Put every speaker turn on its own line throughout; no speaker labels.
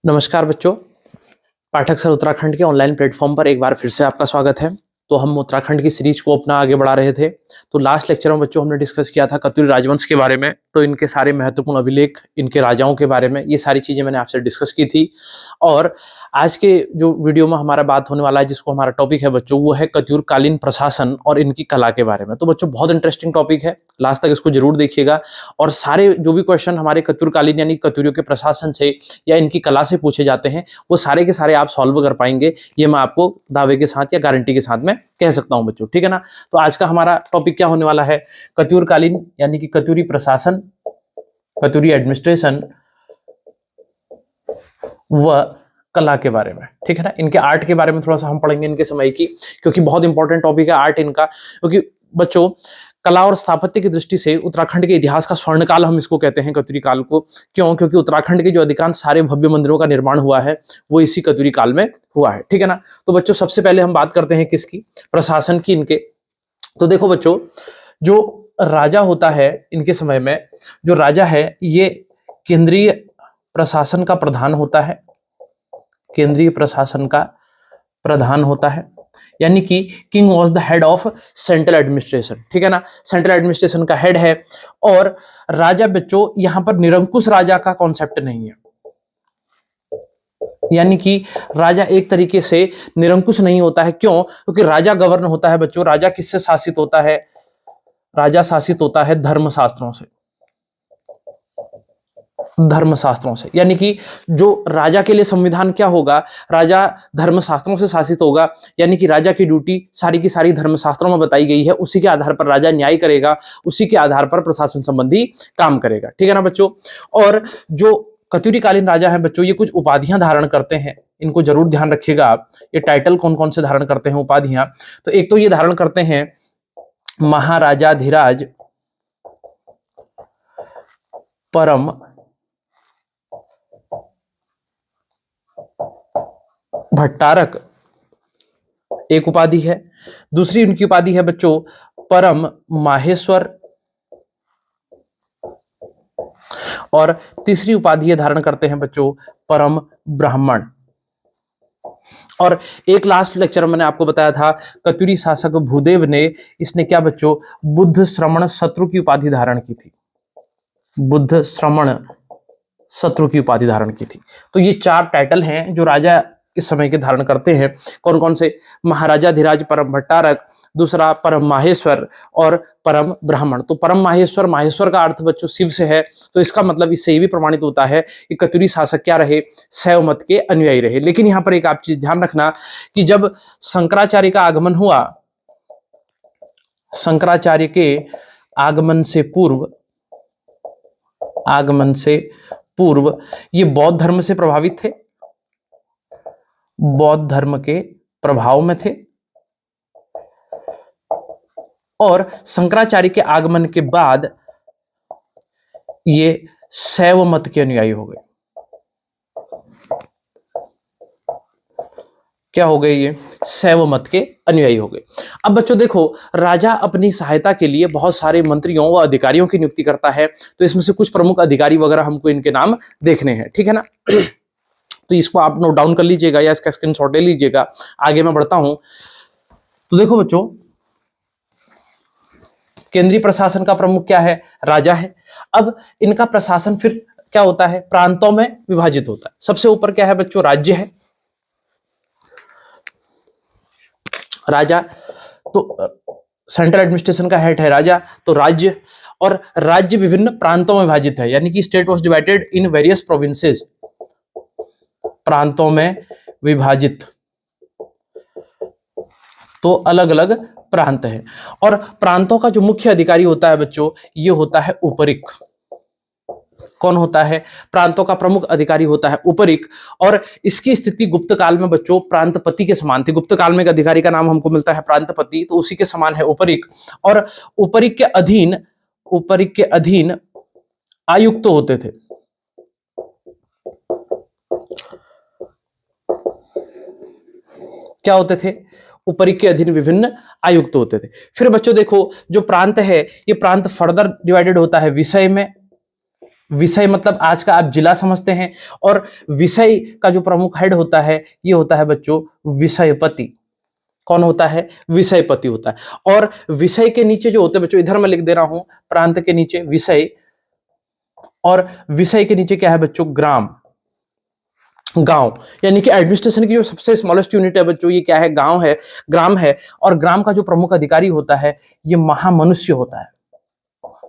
नमस्कार बच्चों। पाठक सर उत्तराखंड के ऑनलाइन प्लेटफॉर्म पर एक बार फिर से आपका स्वागत है। तो हम उत्तराखंड की सीरीज को अपना आगे बढ़ा रहे थे। तो लास्ट लेक्चर में बच्चों हमने डिस्कस किया था कत्यूरी राजवंश के बारे में। तो इनके सारे महत्वपूर्ण अभिलेख, इनके राजाओं के बारे में, ये सारी चीजें मैंने आपसे डिस्कस की थी। और आज के जो वीडियो में हमारा बात होने वाला है, जिसको हमारा टॉपिक है बच्चों, वो है कत्यूर कालीन प्रशासन और इनकी कला के बारे में। तो बच्चों बहुत इंटरेस्टिंग टॉपिक है, लास्ट तक इसको जरूर देखिएगा। और सारे जो भी क्वेश्चन हमारे कत्यूर कालीन यानी कत्यूरियों के प्रशासन से या इनकी कला से पूछे जाते हैं, वो सारे के सारे आप सॉल्व कर पाएंगे, ये मैं आपको दावे के साथ या गारंटी के साथ में कह सकता हूं बच्चों। ठीक है ना। तो आज का हमारा टॉपिक क्या होने वाला है? कत्यूर कालीन यानी कि कत्यूरी प्रशासन, कत्यूरी एडमिनिस्ट्रेशन व कला के बारे में। ठीक है ना। इनके आर्ट के बारे में थोड़ा सा हम पढ़ेंगे, इनके समय की, क्योंकि बहुत इंपॉर्टेंट टॉपिक है आर्ट इनका। क्योंकि बच्चों कला और स्थापत्य की दृष्टि से उत्तराखंड के इतिहास का स्वर्णकाल हम इसको कहते हैं, कत्यूरी काल को। क्यों? क्योंकि उत्तराखंड के जो अधिकांश सारे भव्य मंदिरों का निर्माण हुआ है वो इसी कत्यूरी काल में हुआ है। ठीक है ना। तो बच्चों सबसे पहले हम बात करते हैं किसकी? प्रशासन की, इनके। तो देखो बच्चों, जो राजा होता है इनके समय में, जो राजा है ये केंद्रीय प्रशासन का प्रधान होता है। केंद्रीय प्रशासन का प्रधान होता है, यानी कि king was the head of central administration. ठीक है ना। सेंट्रल एडमिनिस्ट्रेशन का हेड है। और राजा बच्चों यहां पर निरंकुश राजा का कॉन्सेप्ट नहीं है, यानी कि राजा एक तरीके से निरंकुश नहीं होता है। क्यों? क्योंकि राजा गवर्न होता है बच्चों। राजा किससे शासित होता है? राजा शासित होता है धर्मशास्त्रों से। धर्मशास्त्रों से, यानी कि जो राजा के लिए संविधान क्या होगा? राजा धर्मशास्त्रों से शासित होगा। यानी कि राजा की ड्यूटी सारी की सारी धर्मशास्त्रों में बताई गई है, उसी के आधार पर राजा न्याय करेगा, उसी के आधार पर प्रशासन संबंधी काम करेगा। ठीक है ना बच्चों। और जो कत्यूरी कालीन राजा है बच्चों, ये कुछ उपाधियां धारण करते हैं, इनको जरूर ध्यान रखिएगा आप। ये टाइटल कौन कौन से धारण करते हैं, उपाधियां? तो एक तो ये धारण करते हैं महाराजाधिराज परम भट्टारक, एक उपाधि है। दूसरी उनकी उपाधि है बच्चों परम माहेश्वर। और तीसरी उपाधि ये धारण करते हैं बच्चों परम ब्राह्मण। और एक लास्ट लेक्चर में मैंने आपको बताया था कत्यूरी शासक भूदेव ने, इसने क्या बच्चों? बुद्ध श्रमण शत्रु की उपाधि धारण की थी। बुद्ध श्रमण शत्रु की उपाधि धारण की थी। तो ये चार टाइटल हैं जो राजा इस समय के धारण करते हैं। कौन कौन से? महाराजाधिराज परम भट्टारक, दूसरा परम माहेश्वर और परम ब्राह्मण। तो परम माहेश्वर, माहेश्वर का अर्थ बच्चों शिव से है। तो इसका मतलब इससे ये भी प्रमाणित होता है कि कत्यूरी शासक क्या रहे? शैव मत के अनुयायी रहे। लेकिन यहां पर एक आप चीज ध्यान रखना कि जब शंकराचार्य का आगमन हुआ, शंकराचार्य के आगमन से पूर्व, आगमन से पूर्व ये बौद्ध धर्म से प्रभावित थे, बौद्ध धर्म के प्रभाव में थे। और शंकराचार्य के आगमन के बाद ये शैव मत के अनुयायी हो गए। क्या हो गए? ये शैव मत के अनुयायी हो गए। अब बच्चों देखो, राजा अपनी सहायता के लिए बहुत सारे मंत्रियों व अधिकारियों की नियुक्ति करता है। तो इसमें से कुछ प्रमुख अधिकारी वगैरह हमको इनके नाम देखने हैं। ठीक है ना। तो इसको आप नोट डाउन कर लीजिएगा या इसका स्क्रीनशॉट ले लीजिएगा। आगे मैं बढ़ता हूं। तो देखो बच्चों, केंद्रीय प्रशासन का प्रमुख क्या है? राजा है। अब इनका प्रशासन फिर क्या होता है? प्रांतों में विभाजित होता है। सबसे ऊपर क्या है बच्चों? राज्य है। राजा तो सेंट्रल एडमिनिस्ट्रेशन का हेड है राजा। तो राज्य, और राज्य विभिन्न प्रांतों में विभाजित है, यानी कि state was divided in various provinces. प्रांतों में विभाजित, तो अलग अलग प्रांत है। और प्रांतों का जो मुख्य अधिकारी होता है बच्चों, ये होता है उपरिक। कौन होता है? प्रांतों का प्रमुख अधिकारी होता है उपरिक। और इसकी स्थिति गुप्त काल में बच्चों प्रांतपति के समान थी। गुप्त काल में एक अधिकारी का नाम हमको मिलता है प्रांतपति, तो उसी के समान है उपरिक। और उपरिक के अधीन, उपरिक के अधीन आयुक्त होते थे। क्या होते थे? उपरिक के अधीन विभिन्न आयुक्त होते थे। फिर बच्चों देखो, जो प्रांत है ये प्रांत फर्दर डिवाइडेड होता है विषय में, विषय मतलब आज का आप जिला समझते हैं, और विषय का जो प्रमुख हेड होता है ये होता है बच्चों विषयपति। कौन होता है? विषयपति होता है। और विषय के नीचे जो होते हैं बच्चों, इधर मैं लिख दे रहा हूं प्रांत के नीचे विषय, और विषय के नीचे क्या है बच्चों? ग्राम, गांव। यानी कि एडमिनिस्ट्रेशन की जो सबसे स्मॉलेस्ट यूनिट है बच्चों ये क्या है? गांव है, ग्राम है। और ग्राम का जो प्रमुख अधिकारी होता है ये महामनुष्य होता है।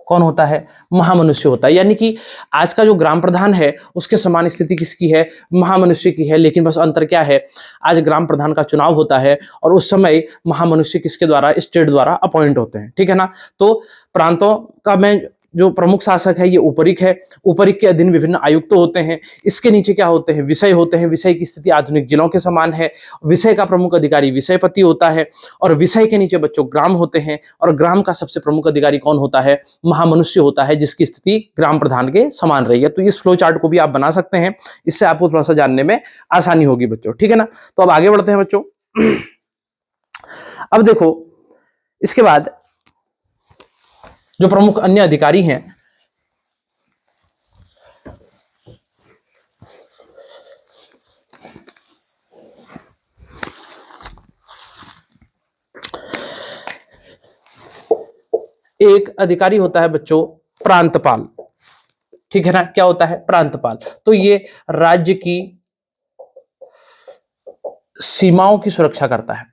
कौन होता है? महामनुष्य होता है। यानी कि आज का जो ग्राम प्रधान है उसके समान स्थिति किसकी है? महामनुष्य की है। लेकिन बस अंतर क्या है? आज ग्राम प्रधान का चुनाव होता है और उस समय महामनुष्य किसके द्वारा? स्टेट द्वारा अपॉइंट होते हैं। ठीक है ना? तो प्रांतों का मैं जो प्रमुख शासक है ये उपरिक है। उपरिक के अधीन विभिन्न आयुक्त होते हैं। इसके नीचे क्या होते हैं? विषय होते हैं। विषय की स्थिति आधुनिक जिलों के समान है। विषय का प्रमुख अधिकारी विषयपति होता है, और विषय के नीचे बच्चों ग्राम होते हैं, और ग्राम का सबसे प्रमुख अधिकारी कौन होता है? महामनुष्य होता है, जिसकी स्थिति ग्राम प्रधान के समान रही है। तो इस फ्लो चार्ट को भी आप बना सकते हैं, इससे आपको थोड़ा सा जानने में आसानी होगी बच्चों। ठीक है ना? तो अब आगे बढ़ते हैं बच्चों। अब देखो इसके बाद जो प्रमुख अन्य अधिकारी हैं, एक अधिकारी होता है बच्चों प्रांतपाल। ठीक है ना? क्या होता है? प्रांतपाल। तो ये राज्य की सीमाओं की सुरक्षा करता है,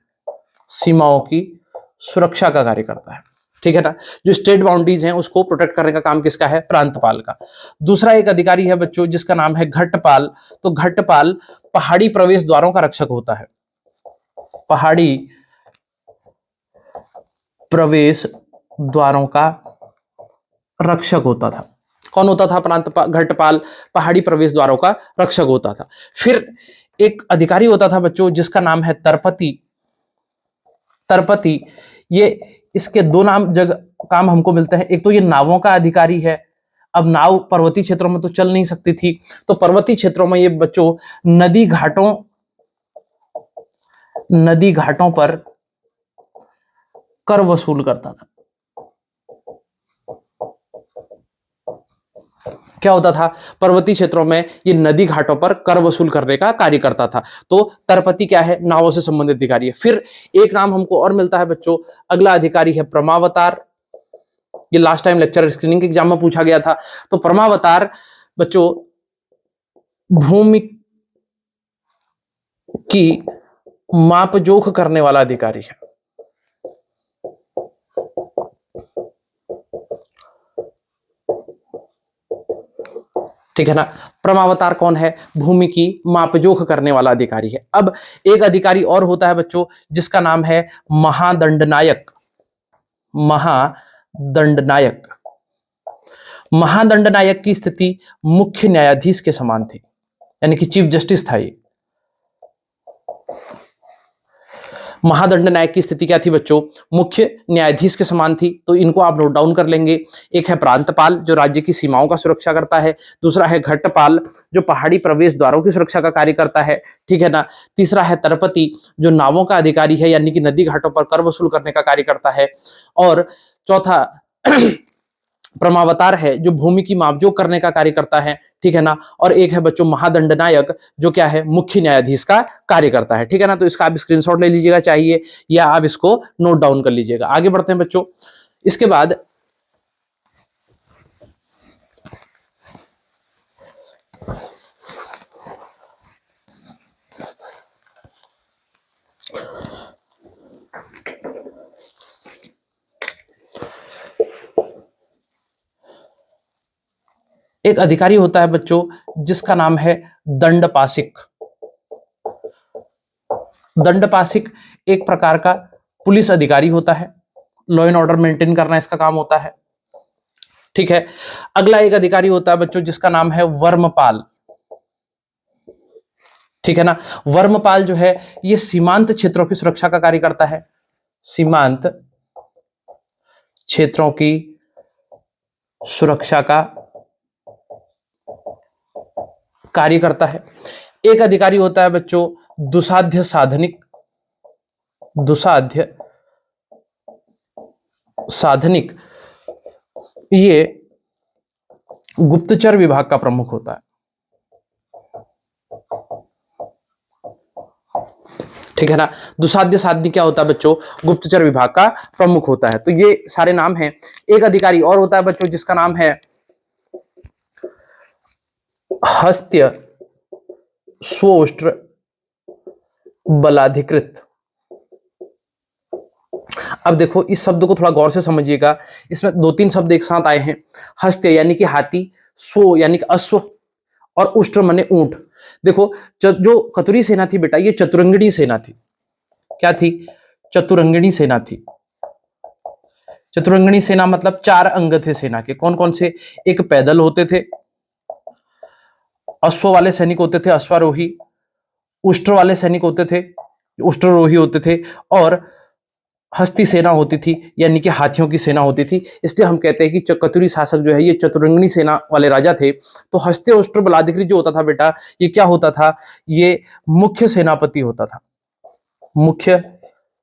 सीमाओं की सुरक्षा का कार्य करता है। ठीक है ना? जो स्टेट बाउंड्रीज हैं उसको प्रोटेक्ट करने का काम किसका है? प्रांतपाल का। दूसरा एक अधिकारी है बच्चों जिसका नाम है घट्टपाल। तो घट्टपाल पहाड़ी प्रवेश द्वारों का रक्षक होता है। पहाड़ी प्रवेश द्वारों का रक्षक होता था। कौन होता था? प्रांतपाल, घट्टपाल पहाड़ी प्रवेश द्वारों का रक्षक होता था। फिर एक अधिकारी होता था बच्चों जिसका नाम है तरपति। तरपति ये इसके दो नाम जग काम हमको मिलते हैं। एक तो ये नावों का अधिकारी है। अब नाव पर्वतीय क्षेत्रों में तो चल नहीं सकती थी, तो पर्वतीय क्षेत्रों में ये बच्चों नदी घाटों पर कर वसूल करता था। क्या होता था? पर्वतीय क्षेत्रों में ये नदी घाटों पर कर वसूल करने का कार्य करता था। तो तरपति क्या है? नावों से संबंधित अधिकारी है। फिर एक नाम हमको और मिलता है बच्चों, अगला अधिकारी है प्रमावतार। ये लास्ट टाइम लेक्चर स्क्रीनिंग के एग्जाम में पूछा गया था। तो प्रमावतार बच्चों भूमि की मापजोख करने वाला अधिकारी है। ठीक है ना? प्रमावतार कौन है? भूमि की मापजोख करने वाला अधिकारी है। अब एक अधिकारी और होता है बच्चों जिसका नाम है महादंडनायक। महादंडनायक। महादंडनायक की स्थिति मुख्य न्यायाधीश के समान थी, यानी कि चीफ जस्टिस था ये। महादंड नायक की स्थिति क्या थी बच्चों? मुख्य न्यायाधीश के समान थी। तो इनको आप नोट डाउन कर लेंगे। एक है प्रांतपाल जो राज्य की सीमाओं का सुरक्षा करता है। दूसरा है घट्टपाल जो पहाड़ी प्रवेश द्वारों की सुरक्षा का कार्य करता है। ठीक है ना? तीसरा है तरपति जो नावों का अधिकारी है, यानी कि नदी घाटों पर कर वसूल करने का कार्य करता है। और चौथा प्रमावतार है जो भूमि की मापजोख करने का कार्य करता है। ठीक है ना? और एक है बच्चों महादंडनायक जो क्या है? मुख्य न्यायाधीश का कार्य करता है। ठीक है ना? तो इसका आप स्क्रीनशॉट ले लीजिएगा चाहिए, या आप इसको नोट डाउन कर लीजिएगा। आगे बढ़ते हैं बच्चों। इसके बाद एक अधिकारी होता है बच्चों जिसका नाम है दंडपाशिक। दंडपाशिक एक प्रकार का पुलिस अधिकारी होता है। लॉ एंड ऑर्डर मेंटेन करना इसका काम होता है। ठीक है? अगला एक अधिकारी होता है बच्चों जिसका नाम है वर्मपाल। ठीक है ना? वर्मपाल जो है ये सीमांत क्षेत्रों की सुरक्षा का कार्य करता है। सीमांत क्षेत्रों की सुरक्षा का कार्य करता है। एक अधिकारी होता है बच्चों दुसाध्य साधनिक। दुसाध्य साधनिक ये गुप्तचर विभाग का प्रमुख होता है। ठीक है ना। दुसाध्य साध्य क्या होता है बच्चों, गुप्तचर विभाग का प्रमुख होता है। तो ये सारे नाम हैं। एक अधिकारी और होता है बच्चों जिसका नाम है हस्त्य स्वोष्ट्र बलाधिकृत। अब देखो इस शब्द को थोड़ा गौर से समझिएगा, इसमें दो तीन शब्द एक साथ आए हैं। हस्त्य यानी कि हाथी, स्व यानी कि अश्व, और उष्ट्र माने ऊंट। देखो जो कतुरी सेना थी बेटा, ये चतुरंगिणी सेना थी। क्या थी? चतुरंगिणी सेना थी। चतुरंगिणी सेना मतलब चार अंग थे सेना के। कौन कौन से? एक पैदल होते थे, अश्व वाले सैनिक होते थे अश्वारोही, उष्ट्र वाले सैनिक होते थे उष्ट्ररोही होते थे, और हस्ती सेना होती थी यानी कि हाथियों की सेना होती थी। इसलिए हम कहते हैं कि कतुरी शासक जो है ये चतुरंगिणी सेना वाले राजा थे। तो हस्ते उष्ट्र बलाधिकृत जो होता था बेटा, ये क्या होता था? ये मुख्य सेनापति होता था। मुख्य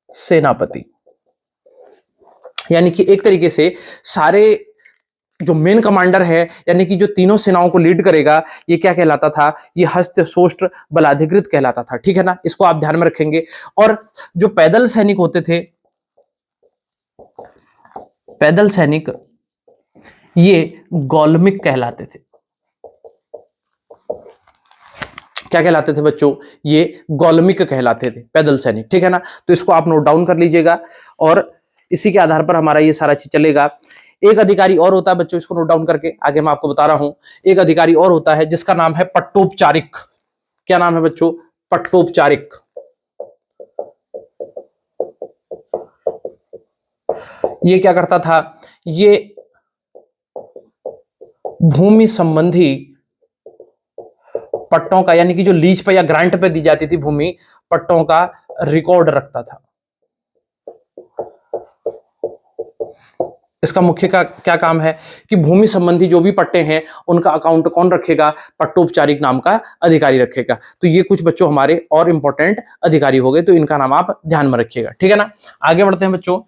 सेनापति यानी कि एक तरीके से सारे जो मेन कमांडर है, यानी कि जो तीनों सेनाओं को लीड करेगा, ये क्या कहलाता था? ये हस्त सोष्ट्र बलाधिकृत कहलाता था। ठीक है ना, इसको आप ध्यान में रखेंगे। और जो पैदल सैनिक होते थे, पैदल सैनिक, ये गौलमिक कहलाते थे। क्या कहलाते थे बच्चों? ये गौलमिक कहलाते थे, पैदल सैनिक। ठीक है ना, तो इसको आप नोट डाउन कर लीजिएगा और इसी के आधार पर हमारा ये सारा चीज चलेगा। एक अधिकारी और होता है बच्चों, इसको नोट डाउन करके आगे मैं आपको बता रहा हूं। एक अधिकारी और होता है जिसका नाम है पट्टोपचारिक। क्या नाम है बच्चों? पट्टोपचारिक। ये क्या करता था? ये भूमि संबंधी पट्टों का, यानी कि जो लीज पे या ग्रांट पे दी जाती थी भूमि, पट्टों का रिकॉर्ड रखता था। इसका मुख्य का क्या काम है कि भूमि संबंधी जो भी पट्टे हैं उनका अकाउंट कौन रखेगा? पट्टोपचारिक नाम का अधिकारी रखेगा। तो ये कुछ बच्चों हमारे और इंपॉर्टेंट अधिकारी हो गए, तो इनका नाम आप ध्यान में रखिएगा। ठीक है ना, आगे बढ़ते हैं बच्चों।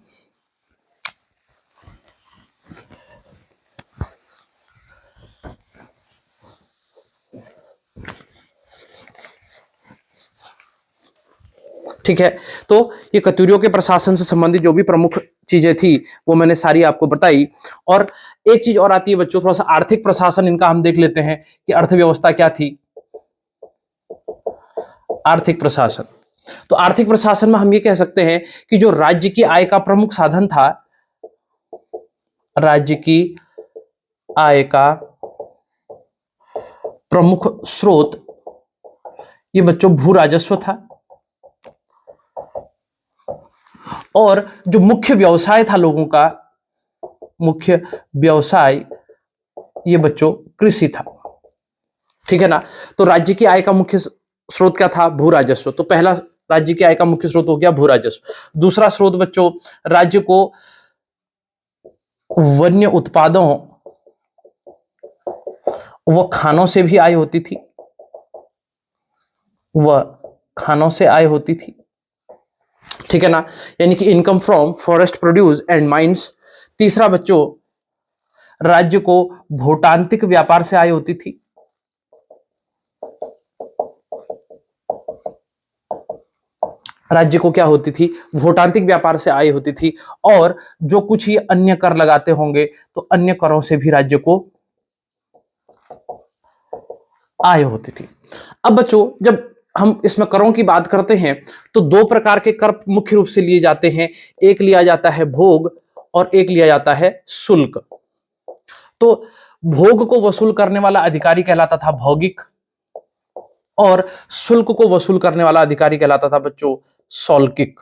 ठीक है, तो ये कतूरियों के प्रशासन से संबंधित जो भी प्रमुख चीजें थी वो मैंने सारी आपको बताई। और एक चीज और आती है बच्चों, थोड़ा सा आर्थिक प्रशासन इनका हम देख लेते हैं कि अर्थव्यवस्था क्या थी। आर्थिक प्रशासन, तो आर्थिक प्रशासन में हम ये कह सकते हैं कि जो राज्य की आय का प्रमुख साधन था, राज्य की आय का प्रमुख स्रोत, ये बच्चों भू राजस्व था। और जो मुख्य व्यवसाय था लोगों का, मुख्य व्यवसाय ये बच्चों कृषि था। ठीक है ना, तो राज्य की आय का मुख्य स्रोत क्या था? भू राजस्व। तो पहला राज्य की आय का मुख्य स्रोत हो गया भू राजस्व। दूसरा स्रोत बच्चों, राज्य को वन्य उत्पादों व खानों से भी आय होती थी, वह खानों से आय होती थी। ठीक है ना, यानी कि income from forest produce and mines. तीसरा बच्चों, राज्य को भूतांत्रिक व्यापार से आय होती थी। राज्य को क्या होती थी? भूतांत्रिक व्यापार से आय होती थी। और जो कुछ ही अन्य कर लगाते होंगे तो अन्य करों से भी राज्य को आय होती थी। अब बच्चों जब हम इसमें करों की बात करते हैं तो दो प्रकार के कर मुख्य रूप से लिए जाते हैं। एक लिया जाता है भोग और एक लिया जाता है शुल्क। तो भोग को वसूल करने वाला अधिकारी कहलाता था भौगिक, और शुल्क को वसूल करने वाला अधिकारी कहलाता था बच्चों शौल्किक।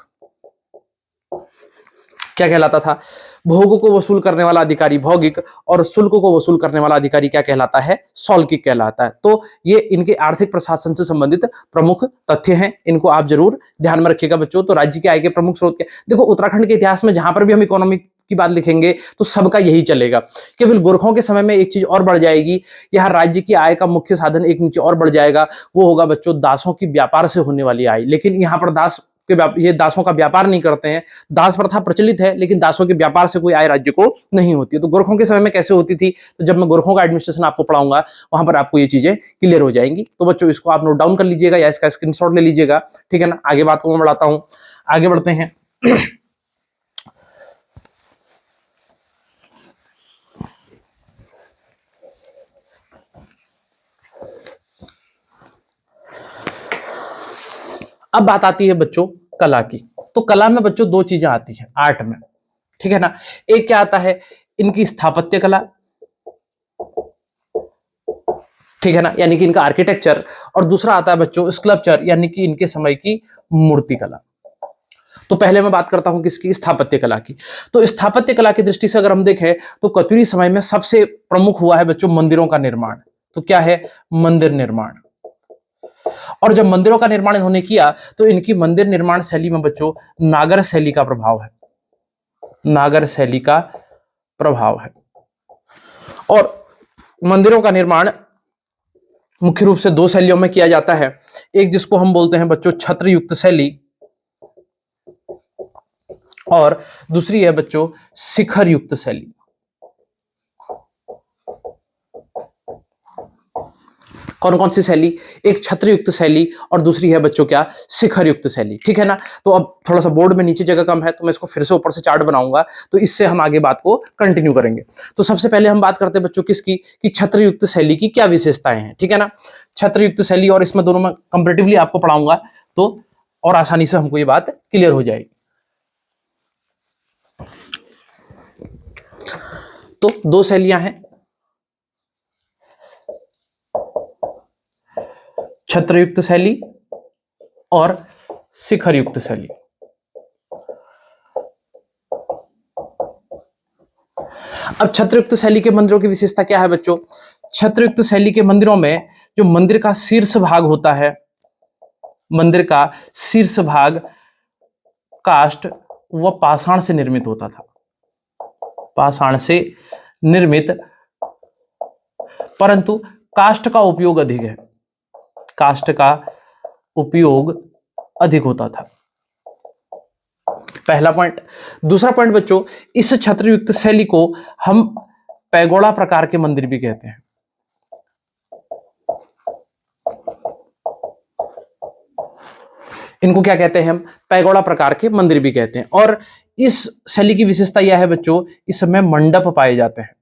क्या कहलाता था? भोग को वसूल करने वाला अधिकारी भौगिक और शुल्क को वसूल करने वाला अधिकारी क्या कहलाता है? शौल्किक कहलाता है। तो ये इनके आर्थिक प्रशासन से संबंधित प्रमुख तथ्य हैं, इनको आप जरूर ध्यान में रखिएगा बच्चों। तो राज्य के आय के प्रमुख स्रोत क्या? देखो उत्तराखंड के इतिहास में जहां पर भी हम इकोनॉमिक की बात लिखेंगे तो सबका यही चलेगा। केवल गोरखों के समय में एक चीज और बढ़ जाएगी, यहाँ राज्य की आय का मुख्य साधन एक नीचे और बढ़ जाएगा, वो होगा बच्चों दासों की व्यापार से होने वाली आय। लेकिन यहाँ पर दास ये दासों का व्यापार नहीं करते हैं। दास प्रथा प्रचलित है, लेकिन दासों के व्यापार से कोई आय राज्य को नहीं होती है। तो गोरखों के समय में कैसे होती थी, तो जब मैं गोरखों का एडमिनिस्ट्रेशन आपको पढ़ाऊंगा वहां पर आपको ये चीजें क्लियर हो जाएंगी। तो बच्चों इसको आप नोट डाउन कर लीजिएगा या इसका स्क्रीनशॉट ले लीजिएगा, ठीक है ना। आगे बात को मैं बढ़ाता हूं, आगे बढ़ते हैं। अब बात आती है बच्चों कला की। तो कला में बच्चों दो चीजें आती हैं आर्ट में, ठीक है ना। एक क्या आता है, इनकी स्थापत्य कला, ठीक है ना, यानी कि इनका आर्किटेक्चर। और दूसरा आता है बच्चों स्कल्पचर, यानी कि इनके समय की मूर्ति कला। तो पहले मैं बात करता हूं किसकी, स्थापत्य कला की। तो स्थापत्य कला की दृष्टि से अगर हम देखें तो कत्यूरी समय में सबसे प्रमुख हुआ है बच्चों मंदिरों का निर्माण। तो क्या है, मंदिर निर्माण। और जब मंदिरों का निर्माण इन्होंने किया तो इनकी मंदिर निर्माण शैली में बच्चों नागर शैली का प्रभाव है, नागर शैली का प्रभाव है। और मंदिरों का निर्माण मुख्य रूप से दो शैलियों में किया जाता है। एक जिसको हम बोलते हैं बच्चों छत्र युक्त शैली, और दूसरी है बच्चों शिखर युक्त शैली। कौन कौन सी शैली, एक छत्र युक्त शैली और दूसरी है बच्चों क्या, शिखर युक्त शैली, ठीक है ना। तो अब थोड़ा सा बोर्ड में नीचे जगह कम है तो मैं इसको फिर से ऊपर से चार्ट बनाऊंगा, तो इससे हम आगे बात को कंटिन्यू करेंगे। तो सबसे पहले हम बात करते हैं बच्चों किसकी, कि छत्र युक्त शैली की क्या विशेषताएं हैं, ठीक है ना। छत्र युक्त शैली, और इसमें दोनों में कंपेरेटिवली आपको पढ़ाऊंगा तो और आसानी से हमको ये बात क्लियर हो जाएगी। तो दो शैलियां हैं, छत्रयुक्त शैली और शिखरयुक्त शैली। अब छत्रयुक्त शैली के मंदिरों की विशेषता क्या है बच्चों, छत्रयुक्त शैली के मंदिरों में जो मंदिर का शीर्ष भाग होता है, मंदिर का शीर्ष भाग काष्ठ व पाषाण से निर्मित होता था, पाषाण से निर्मित, परंतु काष्ठ का उपयोग अधिक है, काष्ठ का उपयोग अधिक होता था। पहला पॉइंट। दूसरा पॉइंट बच्चों, इस छत्रयुक्त शैली को हम पैगोड़ा प्रकार के मंदिर भी कहते हैं। इनको क्या कहते हैं हम, पैगोड़ा प्रकार के मंदिर भी कहते हैं। और इस शैली की विशेषता यह है बच्चों, इसमें मंडप पाए जाते हैं,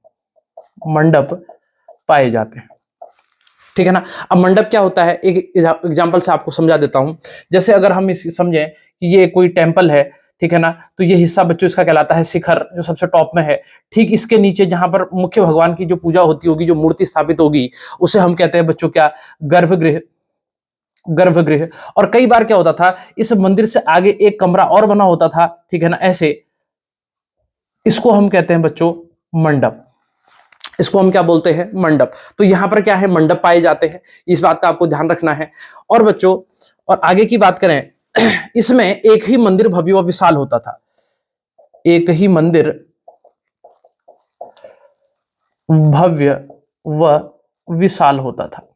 मंडप पाए जाते हैं, ठीक है ना। अब मंडप क्या होता है, एक एग्जांपल से आपको समझा देता हूं। जैसे अगर हम इस समझें कि ये कोई टेंपल है, ठीक है ना, तो ये हिस्सा बच्चों इसका कहलाता है शिखर, जो सबसे टॉप में है। ठीक इसके नीचे जहां पर मुख्य भगवान की जो पूजा होती होगी, जो मूर्ति स्थापित होगी, उसे हम कहते हैं बच्चों क्या, गर्भगृह, गर्भगृह। और कई बार क्या होता था, इस मंदिर से आगे एक कमरा और बना होता था, ठीक है ना, ऐसे, इसको हम कहते हैं बच्चों मंडप, इसको हम क्या बोलते हैं, मंडप। तो यहां पर क्या है, मंडप पाए जाते हैं, इस बात का आपको ध्यान रखना है। और बच्चों, और आगे की बात करें, इसमें एक ही मंदिर भव्य व विशाल होता था, एक ही मंदिर भव्य व विशाल होता था,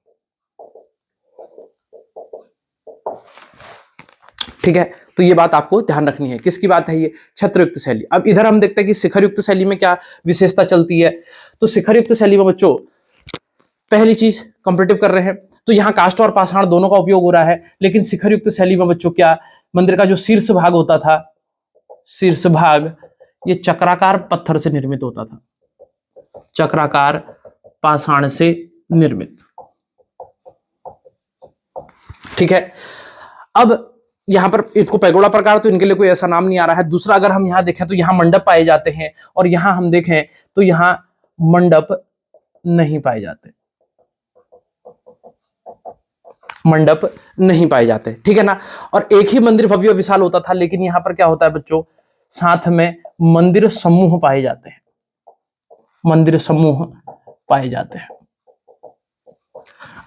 ठीक है। तो ये बात आपको ध्यान रखनी है, किसकी बात है ये, छत्रयुक्त शैली। अब इधर हम देखते हैं कि शिखरयुक्त शैली में क्या विशेषता चलती है। तो शिखरयुक्त शैली में बच्चों पहली चीज कंपेरेटिव कर रहे हैं, तो यहाँ काष्ठ और पाषाण दोनों का उपयोग हो रहा है, लेकिन शिखरयुक्त शैली में बच्चों क्या, मंदिर का जो शीर्ष भाग होता था, शीर्ष भाग ये चक्राकार पत्थर से निर्मित होता था, चक्राकार पाषाण से निर्मित, ठीक है। अब यहां पर इनको पैगोड़ा प्रकार, तो इनके लिए कोई ऐसा नाम नहीं आ रहा है। दूसरा, अगर हम यहां देखें तो यहां मंडप पाए जाते हैं, और यहां हम देखें तो यहां मंडप नहीं पाए जाते, मंडप नहीं पाए जाते, ठीक है ना। और एक ही मंदिर भव्य विशाल होता था, लेकिन यहां पर क्या होता है बच्चों, साथ में मंदिर समूह पाए जाते हैं, मंदिर समूह पाए जाते हैं।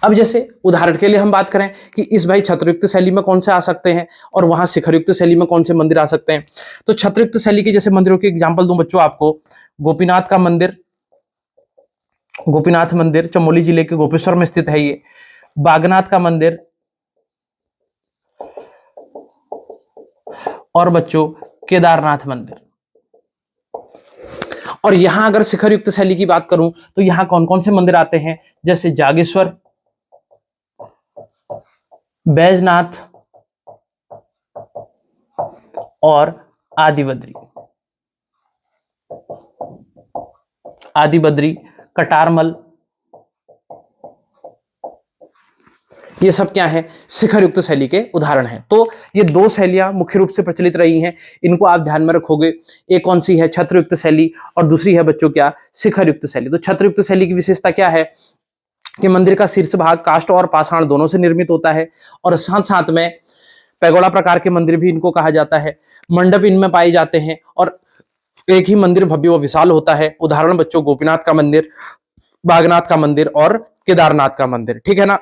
अब जैसे उदाहरण के लिए हम बात करें कि इस भाई छत्रयुक्त शैली में कौन से आ सकते हैं, और वहां शिखरयुक्त शैली में कौन से मंदिर आ सकते हैं। तो छत्रयुक्त शैली के जैसे मंदिरों के एग्जांपल दूं बच्चों आपको, गोपीनाथ का मंदिर, गोपीनाथ मंदिर चमोली जिले के गोपेश्वर में स्थित है ये। बागनाथ का मंदिर, और बच्चों केदारनाथ मंदिर। और यहां अगर शिखर युक्त शैली की बात करूं तो यहां कौन कौन से मंदिर आते हैं, जैसे जागेश्वर, बैजनाथ और आदिबद्री। आदिबद्री, कटारमल, ये सब क्या है, शिखर युक्त शैली के उदाहरण हैं। तो ये दो शैलियां मुख्य रूप से प्रचलित रही हैं, इनको आप ध्यान में रखोगे। एक कौन सी है, छत्र युक्त शैली, और दूसरी है बच्चों क्या, शिखर युक्त शैली। तो छत्र युक्त शैली की विशेषता क्या है कि मंदिर का शीर्ष भाग काष्ठ और पाषाण दोनों से निर्मित होता है, और साथ साथ में पैगोडा प्रकार के मंदिर भी इनको कहा जाता है। मंडप इनमें पाए जाते हैं, और एक ही मंदिर भव्य व विशाल होता है। उदाहरण बच्चों गोपीनाथ का मंदिर, बागनाथ का मंदिर और केदारनाथ का मंदिर, ठीक है ना।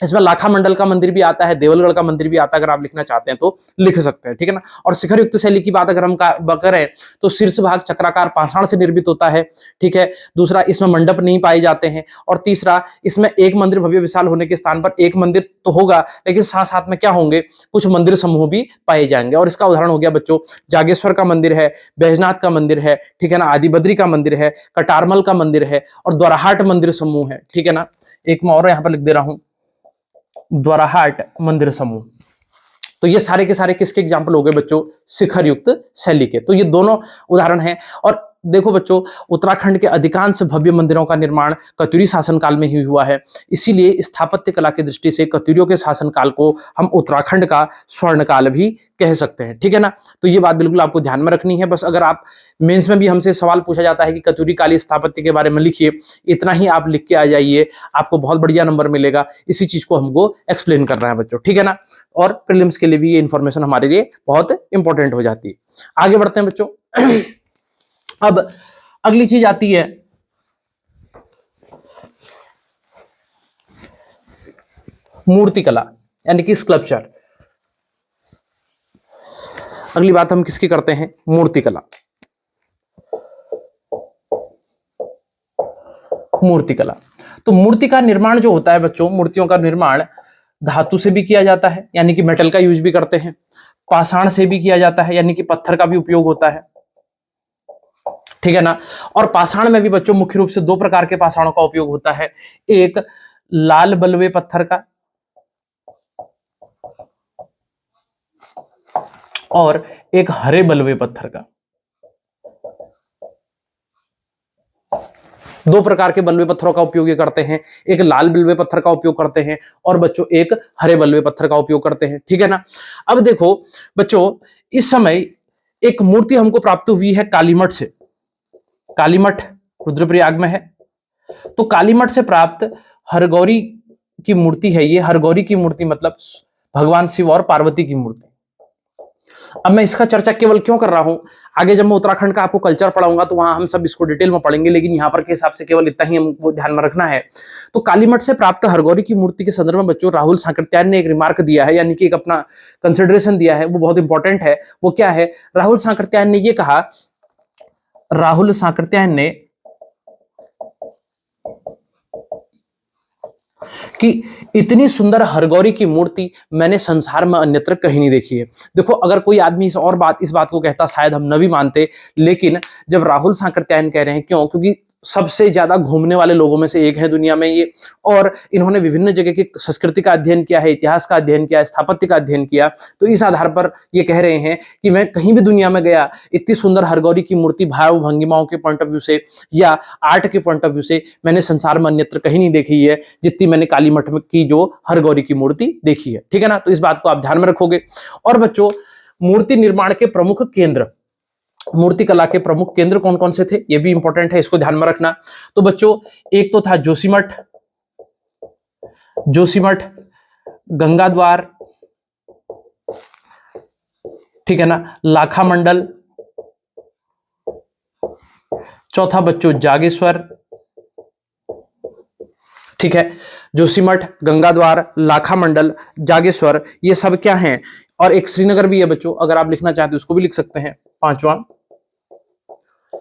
इसमें लाखा मंडल का मंदिर भी आता है, देवलगढ़ का मंदिर भी आता है, अगर आप लिखना चाहते हैं तो लिख सकते हैं, ठीक है ना। और शिखर युक्त शैली की बात अगर हम करें तो शीर्ष भाग चक्राकार पाषाण से निर्मित होता है, ठीक है। दूसरा, इसमें मंडप नहीं पाए जाते हैं, और तीसरा, इसमें एक मंदिर भव्य विशाल होने के स्थान पर एक मंदिर तो होगा, लेकिन साथ साथ में क्या होंगे, कुछ मंदिर समूह भी पाए जाएंगे। और इसका उदाहरण हो गया बच्चों जागेश्वर का मंदिर है, बैजनाथ का मंदिर है, ठीक है ना, आदिबद्री का मंदिर है, कटारमल का मंदिर है, और द्वाराहाट मंदिर समूह है, ठीक है ना। एक मैं और यहां पर लिख दे रहा हूं, द्वाराहाट मंदिर समूह। तो ये सारे के सारे किसके एग्जाम्पल हो गए बच्चों, शिखर युक्त शैली के। तो ये दोनों उदाहरण हैं। और देखो बच्चों, उत्तराखंड के अधिकांश भव्य मंदिरों का निर्माण कत्यूरी शासनकाल में ही हुआ है, इसीलिए स्थापत्य कला की दृष्टि से कत्यूरियों के शासनकाल को हम उत्तराखंड का स्वर्णकाल भी कह सकते हैं, ठीक है ना। तो ये बात बिल्कुल आपको ध्यान में रखनी है। बस अगर आप मेंस में भी हमसे सवाल पूछा जाता है कि कत्यूरी कालीन स्थापत्य के बारे में लिखिए, इतना ही आप लिख के आ जाइए, आपको बहुत बढ़िया नंबर मिलेगा। इसी चीज को हमको एक्सप्लेन करना है बच्चों, ठीक है ना। और प्रीलिम्स के लिए भी ये इंफॉर्मेशन हमारे लिए बहुत इंपॉर्टेंट हो जाती है। आगे बढ़ते हैं बच्चों। अब अगली चीज आती है मूर्तिकला, यानी कि स्कल्पचर। अगली बात हम किसकी करते हैं, मूर्तिकला। मूर्तिकला, तो मूर्ति का निर्माण जो होता है बच्चों, मूर्तियों का निर्माण धातु से भी किया जाता है, यानी कि मेटल का यूज भी करते हैं। पाषाण से भी किया जाता है, यानी कि पत्थर का भी उपयोग होता है, ठीक है ना। और पाषाण में भी बच्चों मुख्य रूप से दो प्रकार के पाषाणों का उपयोग होता है, एक लाल बलुए पत्थर का और एक हरे बलुए पत्थर का। दो प्रकार के बलुए पत्थरों का उपयोग ये करते हैं, एक लाल बलुए पत्थर का उपयोग करते हैं और बच्चों एक हरे बलुए पत्थर का उपयोग करते हैं, ठीक है ना। अब देखो बच्चों, इस समय एक मूर्ति हमको प्राप्त हुई है कालीमठ से। कालीमठ रुद्रप्रयाग में है। तो कालीमठ से प्राप्त हरगौरी की मूर्ति है ये। हरगौरी की मूर्ति मतलब भगवान शिव और पार्वती की मूर्ति। अब मैं इसका चर्चा केवल क्यों कर रहा हूं, आगे जब मैं उत्तराखंड का आपको कल्चर पढ़ाऊंगा तो वहां हम सब इसको डिटेल में पढ़ेंगे, लेकिन यहां पर के हिसाब से केवल इतना ही हमको ध्यान में रखना है। तो कालीमठ से प्राप्त हरगौरी की मूर्ति के संदर्भ में बच्चों राहुल सांकृत्यायन ने एक रिमार्क दिया है, यानी कि एक अपना कंसिडरेशन दिया है, वो बहुत इंपॉर्टेंट है। वो क्या है, राहुल सांकृत्यायन ने ये कहा, राहुल सांकृत्यायन ने कि इतनी सुंदर हरगौरी की मूर्ति मैंने संसार में अन्यत्र कहीं नहीं देखी है। देखो, अगर कोई आदमी इस बात को कहता शायद हम न भी मानते, लेकिन जब राहुल सांकृत्यायन कह रहे हैं, क्यों, क्योंकि सबसे ज्यादा घूमने वाले लोगों में से एक है दुनिया में ये, और इन्होंने विभिन्न जगह की संस्कृति का अध्ययन किया है, इतिहास का अध्ययन किया है, स्थापत्य का अध्ययन किया। तो इस आधार पर ये कह रहे हैं कि मैं कहीं भी दुनिया में गया, इतनी सुंदर हरगौरी की मूर्ति भाव भंगिमाओं के पॉइंट ऑफ व्यू से या आर्ट के पॉइंट ऑफ व्यू से मैंने संसार में अन्यत्र कहीं नहीं देखी है जितनी मैंने कालीमठ में की जो हरगौरी की मूर्ति देखी है, ठीक है ना। तो इस बात को आप ध्यान में रखोगे। और बच्चों, मूर्ति निर्माण के प्रमुख केंद्र, मूर्ति कला के प्रमुख केंद्र कौन कौन से थे, ये भी इंपॉर्टेंट है, इसको ध्यान में रखना। तो बच्चों, एक तो था जोशीमठ, गंगाद्वार, ठीक है ना, लाखा मंडल। चौथा बच्चों जागेश्वर, ठीक है। जोशीमठ, गंगाद्वार, लाखा मंडल, जागेश्वर, ये सब क्या हैं। और एक श्रीनगर भी है बच्चों, अगर आप लिखना चाहते हो उसको भी लिख सकते हैं, पांचवा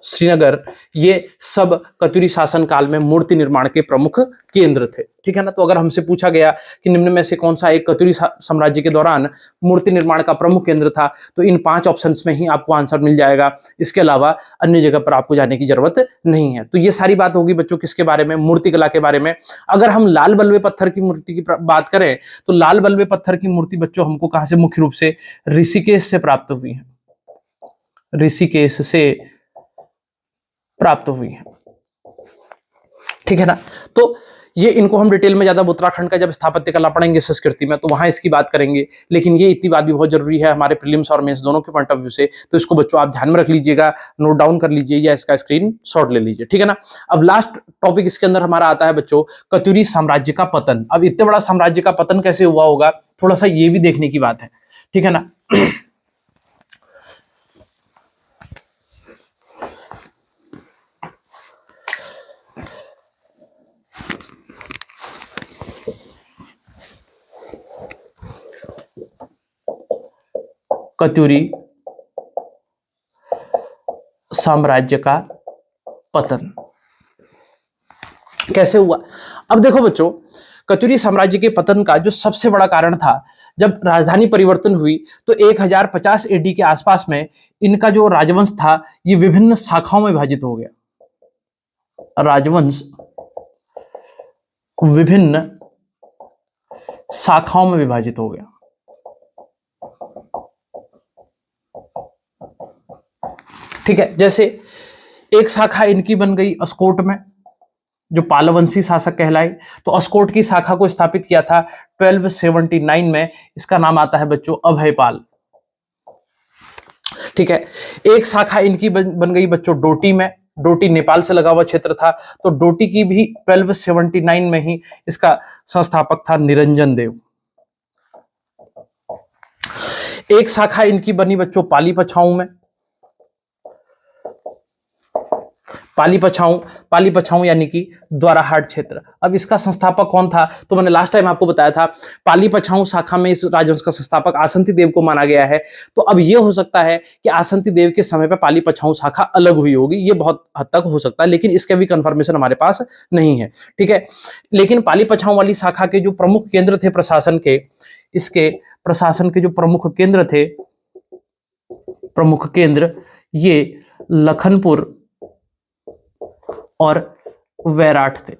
श्रीनगर, ये सब कत्यूरी शासन काल में मूर्ति निर्माण के प्रमुख केंद्र थे। ठीक है ना। तो अगर हमसे पूछा गया कि निम्न में से कौन सा एक कत्यूरी साम्राज्य के दौरान मूर्ति निर्माण का प्रमुख केंद्र था, तो इन 5 ऑप्शंस में ही आपको आंसर मिल जाएगा। इसके अलावा अन्य जगह पर आपको जाने की जरूरत नहीं है। तो ये सारी बात होगी बच्चों किसके बारे में, मूर्तिकला के बारे में। अगर हम लाल बलुए पत्थर की मूर्ति की बात करें तो लाल बलुए पत्थर की मूर्ति बच्चों हमको कहां से मुख्य रूप से ऋषिकेश से प्राप्त हुई है, ऋषिकेश से प्राप्त हुई है। ठीक है ना। तो ये इनको हम डिटेल में ज्यादा उत्तराखंड का जब स्थापत्य कला पढ़ेंगे संस्कृति में तो वहां इसकी बात करेंगे, लेकिन ये इतनी बात भी बहुत जरूरी है हमारे प्रीलिम्स और मेंस दोनों के पॉइंट ऑफ व्यू से। तो इसको बच्चों आप ध्यान में रख लीजिएगा, नोट डाउन कर लीजिए या इसका स्क्रीन शॉट ले लीजिए। ठीक है ना। अब लास्ट टॉपिक इसके अंदर हमारा आता है बच्चों कत्यूरी साम्राज्य का पतन। अब इतने बड़ा साम्राज्य का पतन कैसे हुआ होगा, थोड़ा सा ये भी देखने की बात है। ठीक है ना। कत्यूरी साम्राज्य का पतन कैसे हुआ। अब देखो बच्चों, कत्यूरी साम्राज्य के पतन का जो सबसे बड़ा कारण था, जब राजधानी परिवर्तन हुई तो 1050 एडी के आसपास में इनका जो राजवंश था ये विभिन्न शाखाओं में विभाजित हो गया। राजवंश विभिन्न शाखाओं में विभाजित हो गया। ठीक है। जैसे एक शाखा इनकी बन गई अस्कोट में, जो पालवंशी शासक कहलाए। तो अस्कोट की शाखा को स्थापित किया था 1279 में। इसका नाम आता है बच्चों अभयपाल। ठीक है। एक शाखा इनकी बन गई बच्चों डोटी में। डोटी नेपाल से लगा हुआ क्षेत्र था, तो डोटी की भी 1279 में ही इसका संस्थापक था निरंजन देव। एक शाखा इनकी बनी बच्चों पाली पछाऊ में। पाली पछाऊ यानी कि द्वाराहाट क्षेत्र। अब इसका संस्थापक कौन था, तो मैंने लास्ट टाइम आपको बताया था पाली पछाऊ शाखा में इस राजवंश का संस्थापक आसंती देव को माना गया है। तो अब यह हो सकता है कि आसंती देव के समय पर पाली पछाऊ शाखा अलग हुई होगी, ये बहुत हद तक हो सकता है, लेकिन इसके भी कंफर्मेशन हमारे पास नहीं है। ठीक है। लेकिन पाली पछाऊ वाली शाखा के जो प्रमुख केंद्र थे प्रशासन के, इसके प्रशासन के जो प्रमुख केंद्र थे, प्रमुख केंद्र ये लखनपुर और वैराट थे।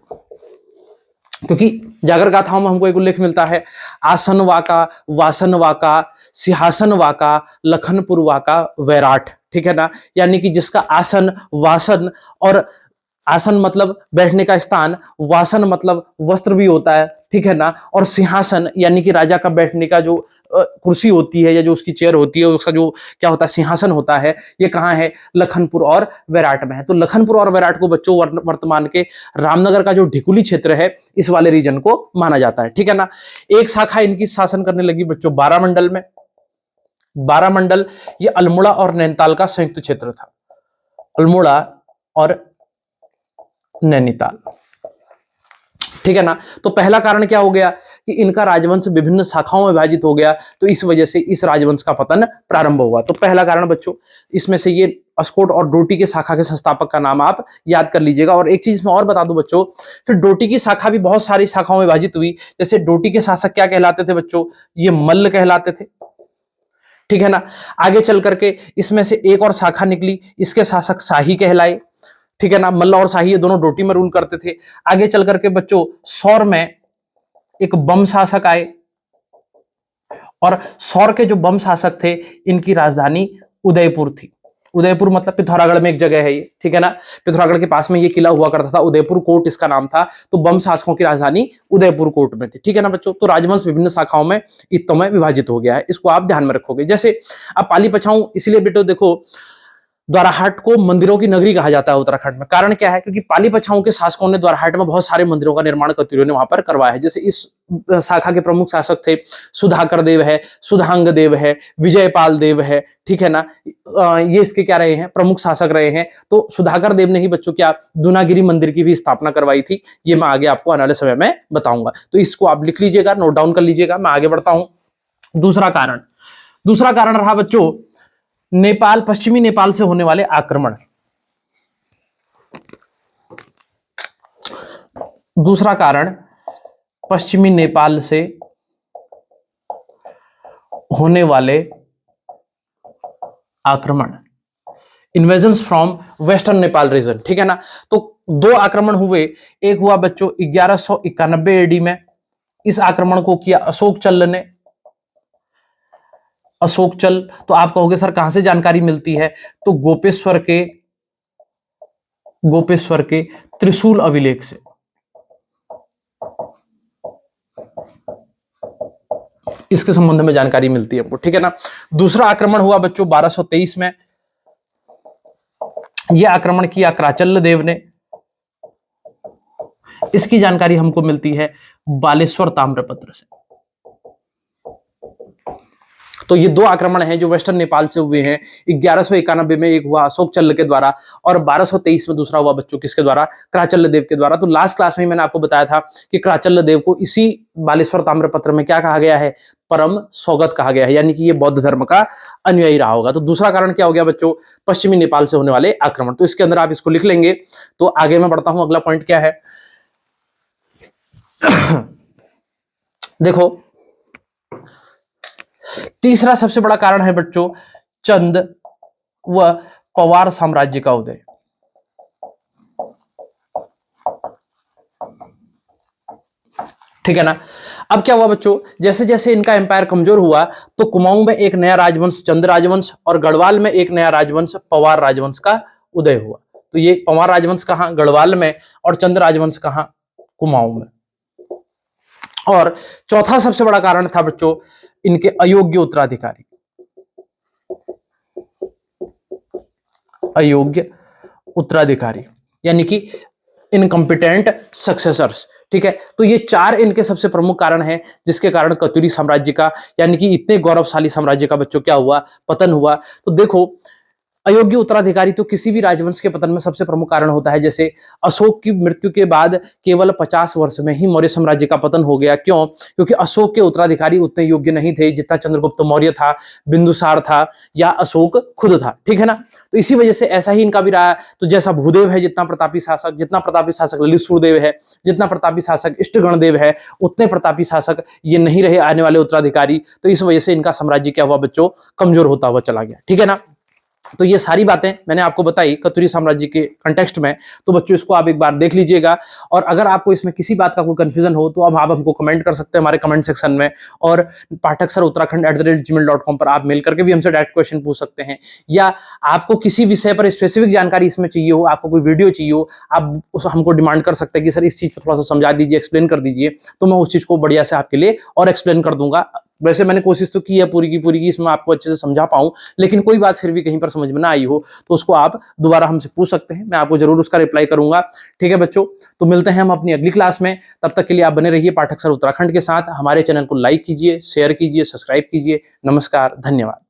क्योंकि जागर गाथाओं में हमको एक उल्लेख मिलता है आसन वाका, वासन वाका, सिंहासन वाका, लखनपुर वाका, वैराट। ठीक है ना। यानी कि जिसका आसन, वासन, और आसन मतलब बैठने का स्थान, वासन मतलब वस्त्र भी होता है। ठीक है ना। और सिंहासन यानी कि राजा का बैठने का जो कुर्सी होती है या जो उसकी चेयर होती है, उसका जो क्या होता है सिंहासन होता है, ये कहाँ है, लखनपुर और वैराट में है। तो लखनपुर और वैराट को बच्चों वर्तमान के रामनगर का जो ढिकुली क्षेत्र है इस वाले रीजन को माना जाता है। ठीक है ना। एक शाखा इनकी शासन करने लगी बच्चों बारामंडल में। बारामंडल ये अल्मोड़ा और नैनीताल का संयुक्त क्षेत्र था। अल्मोड़ा और नैनीताल। ठीक है ना। तो पहला कारण क्या हो गया कि इनका राजवंश विभिन्न शाखाओं में विभाजित हो गया, तो इस वजह से इस राजवंश का पतन प्रारंभ हुआ। तो पहला कारण बच्चों इसमें से ये अस्कोट और डोटी के शाखा के संस्थापक का नाम आप याद कर लीजिएगा। और एक चीज मैं और बता दूं बच्चों, फिर डोटी की शाखा भी बहुत सारी शाखाओं में विभाजित हुई। जैसे डोटी के शासक क्या कहलाते थे बच्चों, ये मल्ल कहलाते थे। ठीक है ना। आगे चल करके इसमें से एक और शाखा निकली, इसके शासक शाही कहलाए। ठीक है ना। मल्ल और शाही ये दोनों डोटी में रूल करते थे। आगे चल करके बच्चों सौर में एक बम शासक आए, और सौर के जो बम शासक थे इनकी राजधानी उदयपुर थी। उदयपुर मतलब पिथौरागढ़ में एक जगह है ये। ठीक है ना। पिथौरागढ़ के पास में ये किला हुआ करता था, उदयपुर कोट इसका नाम था। तो बम शासकों की राजधानी उदयपुर कोट में थी। ठीक है ना बच्चों। तो राजवंश विभिन्न शाखाओं में इत्तों में विभाजित हो गया है, इसको आप ध्यान में रखोगे। जैसे अब पाली पछाऊ इसलिए बेटो देखो द्वाराहाट को मंदिरों की नगरी कहा जाता है उत्तराखंड में। कारण क्या है, क्योंकि पाली पछाऊ के शासकों ने द्वाराहाट में बहुत सारे मंदिरों का निर्माण कत्यूरियों ने वहां पर करवाया है। जैसे इस शाखा के प्रमुख शासक थे सुधाकर देव है, सुधांग देव है, विजयपाल देव है। ठीक है ना। ये इसके क्या रहे हैं, प्रमुख शासक रहे हैं। तो सुधाकर देव ने ही बच्चों क्या दूनागिरी मंदिर की भी स्थापना करवाई थी। ये मैं आगे आपको आने वाले समय में बताऊंगा, तो इसको आप लिख लीजिएगा, नोट डाउन कर लीजिएगा। मैं आगे बढ़ता हूं। दूसरा कारण रहा बच्चों नेपाल, पश्चिमी नेपाल से होने वाले आक्रमण। दूसरा कारण पश्चिमी नेपाल से होने वाले आक्रमण, invasions from western Nepal region, ठीक है ना। तो दो आक्रमण हुए, एक हुआ बच्चों 1191 एडी में, इस आक्रमण को किया अशोक चल्ल ने। अशोक चल, तो आप कहोगे सर कहां से जानकारी मिलती है, तो गोपेश्वर के त्रिशूल अभिलेख से, इसके संबंध में जानकारी मिलती है हमको, ठीक है ना। दूसरा आक्रमण हुआ बच्चों 1223 में, यह आक्रमण किया क्राचल्ल देव ने, इसकी जानकारी हमको मिलती है बालेश्वर ताम्रपत्र से। तो ये दो आक्रमण हैं जो वेस्टर्न नेपाल से हुए हैं। 1191 में एक हुआ अशोक चल्ल के द्वारा और 1223 में दूसरा हुआ बच्चों किसके द्वारा, क्राचल्ल देव के द्वारा। तो लास्ट क्लास में मैंने आपको बताया था कि क्राचल्ल देव को इसी बालेश्वर ताम्रपत्र में क्या कहा गया है, परम सौगत कहा गया है, यानी कि ये बौद्ध धर्म का अनुयायी रहा होगा। तो दूसरा कारण क्या हो गया बच्चों, पश्चिमी नेपाल से होने वाले आक्रमण। तो इसके अंदर आप इसको लिख लेंगे। तो आगे मैं बढ़ता हूं, अगला पॉइंट क्या है देखो, तीसरा सबसे बड़ा कारण है बच्चों चंद व पवार साम्राज्य का उदय। ठीक है ना। अब क्या हुआ बच्चों, जैसे जैसे इनका एम्पायर कमजोर हुआ तो कुमाऊं में एक नया राजवंश चंद राजवंश और गढ़वाल में एक नया राजवंश पवार राजवंश का उदय हुआ। तो ये पवार राजवंश कहां, गढ़वाल में, और चंद राजवंश कहां, कुमाऊं में। और चौथा सबसे बड़ा कारण था बच्चों इनके अयोग्य उत्तराधिकारी, अयोग्य उत्तराधिकारी यानी कि इनकम्पिटेंट सक्सेसर्स। ठीक है, तो ये चार इनके सबसे प्रमुख कारण हैं जिसके कारण कतुरी साम्राज्य का, यानी कि इतने गौरवशाली साम्राज्य का बच्चों क्या हुआ, पतन हुआ। तो देखो अयोग्य उत्तराधिकारी तो किसी भी राजवंश के पतन में सबसे प्रमुख कारण होता है। जैसे अशोक की मृत्यु के बाद केवल 50 वर्ष में ही मौर्य साम्राज्य का पतन हो गया। क्यों? क्योंकि अशोक के उत्तराधिकारी उतने योग्य नहीं थे जितना चंद्रगुप्त मौर्य था, बिंदुसार था या अशोक खुद था। ठीक है ना। तो इसी वजह से ऐसा ही इनका भी रहा। तो जैसा भूदेव है जितना प्रतापी शासक ललित सूर्यदेव है, जितना प्रतापी शासक इष्टगणदेव है, उतने प्रतापी शासक ये नहीं रहे आने वाले उत्तराधिकारी। तो इस वजह से इनका साम्राज्य क्या हुआ बच्चों, कमजोर होता हुआ चला गया। ठीक है ना। तो ये सारी बातें मैंने आपको बताई कतुरी साम्राज्य के कंटेक्स्ट में। तो बच्चों इसको आप एक बार देख लीजिएगा, और अगर आपको इसमें किसी बात का कोई कंफ्यूजन हो तो अब आप हमको कमेंट कर सकते हैं हमारे कमेंट सेक्शन में, और pathak@gmail.com पर आप मेल करके भी हमसे डायरेक्ट क्वेश्चन पूछ सकते हैं। या आपको किसी विषय पर स्पेसिफिक जानकारी इसमें चाहिए हो, आपको कोई वीडियो चाहिए हो, आप उस हमको डिमांड कर सकते हैं कि सर इस चीज पर थोड़ा सा समझा दीजिए, एक्सप्लेन कर दीजिए, तो मैं उस चीज को बढ़िया से आपके लिए और एक्सप्लेन कर दूंगा। वैसे मैंने कोशिश तो की है पूरी की पूरी की इसमें आपको अच्छे से समझा पाऊं, लेकिन कोई बात फिर भी कहीं पर समझ में ना आई हो तो उसको आप दोबारा हमसे पूछ सकते हैं, मैं आपको जरूर उसका रिप्लाई करूंगा। ठीक है बच्चों, तो मिलते हैं हम अपनी अगली क्लास में। तब तक के लिए आप बने रहिए पाठक सर उत्तराखंड के साथ। हमारे चैनल को लाइक कीजिए, शेयर कीजिए, सब्सक्राइब कीजिए। नमस्कार, धन्यवाद।